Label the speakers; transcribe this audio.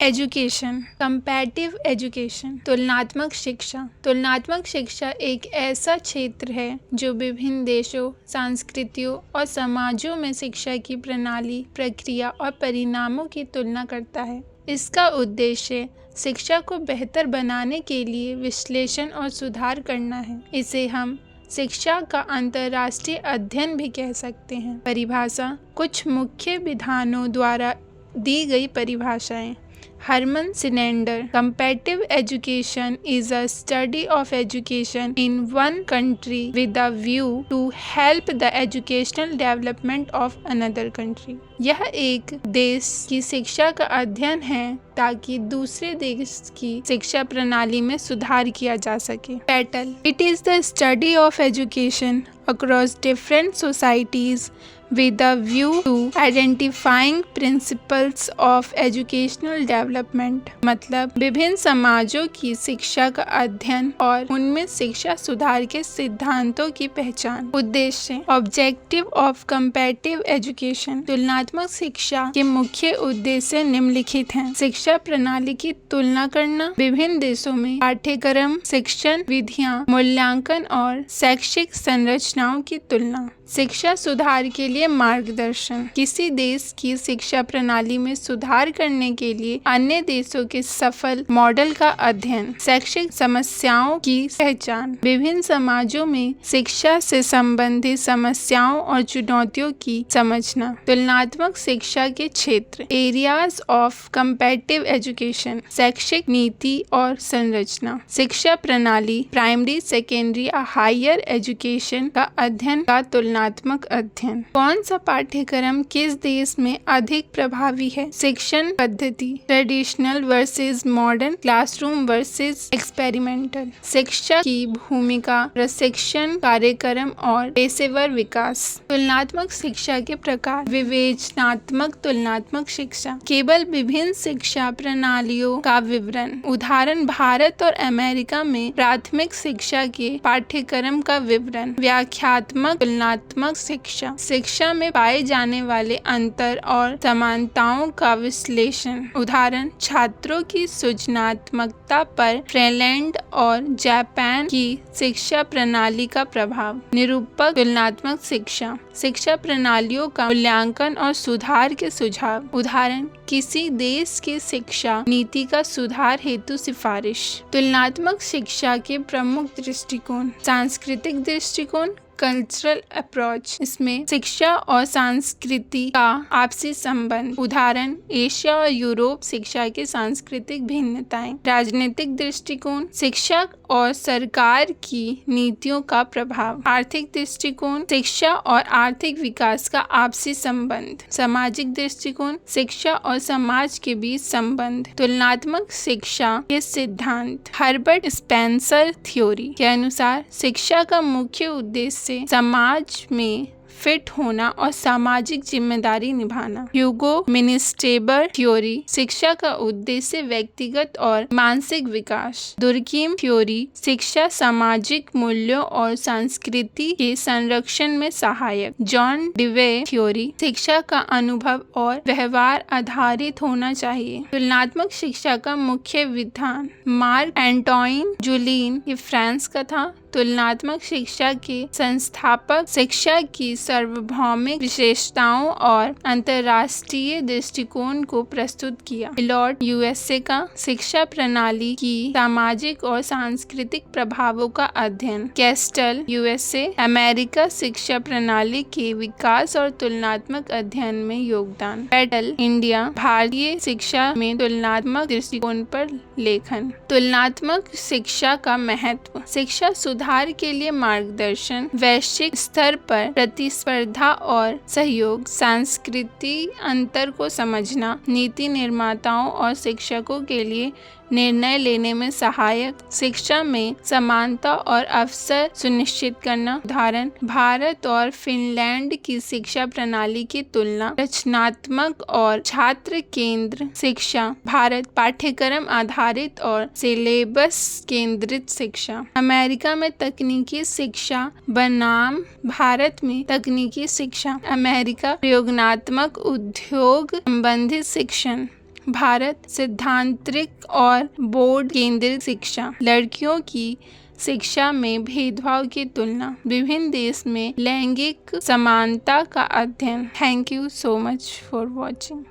Speaker 1: Education, comparative education, तुलनात्मक शिक्षा। तुलनात्मक शिक्षा एक ऐसा क्षेत्र है जो विभिन्न देशों, संस्कृतियों और समाजों में शिक्षा की प्रणाली, प्रक्रिया और परिणामों की तुलना करता है। इसका उद्देश्य शिक्षा को बेहतर बनाने के लिए विश्लेषण और सुधार करना है। इसे हम शिक्षा का अंतर्राष्ट्रीय अध्ययन भी कह सकते हैं। परिभाषा, कुछ मुख्य विधानों द्वारा दी गई परिभाषाएं। Herman Sinander, comparative education is a study of education in one country with a view to help the educational development of another country. यह एक देश की शिक्षा का अध्ययन है ताकि दूसरे देश की शिक्षा प्रणाली में सुधार किया जा सके। Petal, it is the study of education across different societies with a view to identifying principles of educational development। मतलब विभिन्न समाजों की शिक्षा का अध्ययन और उनमें शिक्षा सुधार के सिद्धांतों की पहचान। उद्देश्य, ऑब्जेक्टिव ऑफ कंपैरेटिव एजुकेशन। तुलनात्मक शिक्षा के मुख्य उद्देश्य निम्नलिखित हैं। शिक्षा प्रणाली की तुलना करना, विभिन्न देशों में पाठ्यक्रम, शिक्षण विधियां, मूल्यांकन और शैक्षिक संरचनाओं की तुलना। शिक्षा सुधार के लिए मार्गदर्शन, किसी देश की शिक्षा प्रणाली में सुधार करने के लिए अन्य देशों के सफल मॉडल का अध्ययन। शैक्षिक समस्याओं की पहचान, विभिन्न समाजों में शिक्षा से संबंधित समस्याओं और चुनौतियों की समझना। तुलनात्मक शिक्षा के क्षेत्र, एरियाज ऑफ कंपैरेटिव एजुकेशन, शैक्षिक नीति और संरचना। शिक्षा प्रणाली, प्राइमरी, सेकेंडरी और हायर एजुकेशन का अध्ययन का तुलनात्मक अध्ययन। कौन सा पाठ्यक्रम किस देश में अधिक प्रभावी है? शिक्षण पद्धति, traditional versus modern, classroom versus experimental. शिक्षा की भूमिका, प्रशिक्षण कार्यक्रम और पेशेवर विकास। तुलनात्मक शिक्षा के प्रकार, विवेचनात्मक तुलनात्मक शिक्षा, केवल विभिन्न शिक्षा प्रणालियों का विवरण। उदाहरण, भारत और अमेरिका में प्राथमिक शिक्षा के पाठ्यक्रम का विवरण। व्याख्यात्मक तुलनात्मक शिक्षा, शिक्षा में पाए जाने वाले अंतर और समानताओं का विश्लेषण। उदाहरण, छात्रों की सृजनात्मकता पर फिनलैंड और जापान की शिक्षा प्रणाली का प्रभाव। निरूपक तुलनात्मक शिक्षा, शिक्षा प्रणालियों का मूल्यांकन और सुधार के सुझाव। उदाहरण, किसी देश की शिक्षा नीति का सुधार हेतु सिफारिश। तुलनात्मक शिक्षा के प्रमुख दृष्टिकोण, सांस्कृतिक दृष्टिकोण, कल्चरल अप्रोच, इसमें शिक्षा और संस्कृति का आपसी संबंध। उदाहरण, एशिया और यूरोप शिक्षा की सांस्कृतिक भिन्नताएं। राजनीतिक दृष्टिकोण, शिक्षा और सरकार की नीतियों का प्रभाव। आर्थिक दृष्टिकोण, शिक्षा और आर्थिक विकास का आपसी संबंध। सामाजिक दृष्टिकोण, शिक्षा और समाज के बीच संबंध। तुलनात्मक शिक्षा के सिद्धांत, हर्बर्ट स्पेंसर थ्योरी के अनुसार शिक्षा का मुख्य उद्देश्य समाज में फिट होना और सामाजिक जिम्मेदारी निभाना। ह्यूगो मिनिस्टेबर थ्योरी, शिक्षा का उद्देश्य व्यक्तिगत और मानसिक विकास। दुर्कीम थ्योरी, शिक्षा सामाजिक मूल्यों और संस्कृति के संरक्षण में सहायक। जॉन डिवे थ्योरी, शिक्षा का अनुभव और व्यवहार आधारित होना चाहिए। तुलनात्मक शिक्षा का मुख्य विधान, मार्क एंटोइन जुलीन, ये फ्रांस का था। तुलनात्मक शिक्षा के संस्थापक, शिक्षा की सार्वभौमिक विशेषताओं और अंतर्राष्ट्रीय दृष्टिकोण को प्रस्तुत किया। लॉर्ड यूएसए का, शिक्षा प्रणाली की सामाजिक और सांस्कृतिक प्रभावों का अध्ययन। कैस्टल यूएसए, अमेरिका शिक्षा प्रणाली के विकास और तुलनात्मक अध्ययन में योगदान। पेटल इंडिया, भारतीय शिक्षा में तुलनात्मक दृष्टिकोण पर लेखन। तुलनात्मक शिक्षा का महत्व, शिक्षा सुधार के लिए मार्गदर्शन, वैश्विक स्तर पर प्रतिस्पर्धा और सहयोग, सांस्कृतिक अंतर को समझना, नीति निर्माताओं और शिक्षकों के लिए निर्णय लेने में सहायक, शिक्षा में समानता और अवसर सुनिश्चित करना। उदाहरण, भारत और फिनलैंड की शिक्षा प्रणाली की तुलना। रचनात्मक और छात्र केंद्र शिक्षा, भारत पाठ्यक्रम आधारित और सिलेबस केंद्रित शिक्षा। अमेरिका में तकनीकी शिक्षा बनाम भारत में तकनीकी शिक्षा। अमेरिका प्रयोगात्मक उद्योग संबंधित शिक्षण। भारत सिद्धांतरिक और बोर्ड केंद्रित शिक्षा, लड़कियों की शिक्षा में भेदभाव की तुलना, विभिन्न देश में लैंगिक समानता का अध्ययन। Thank you so much for watching.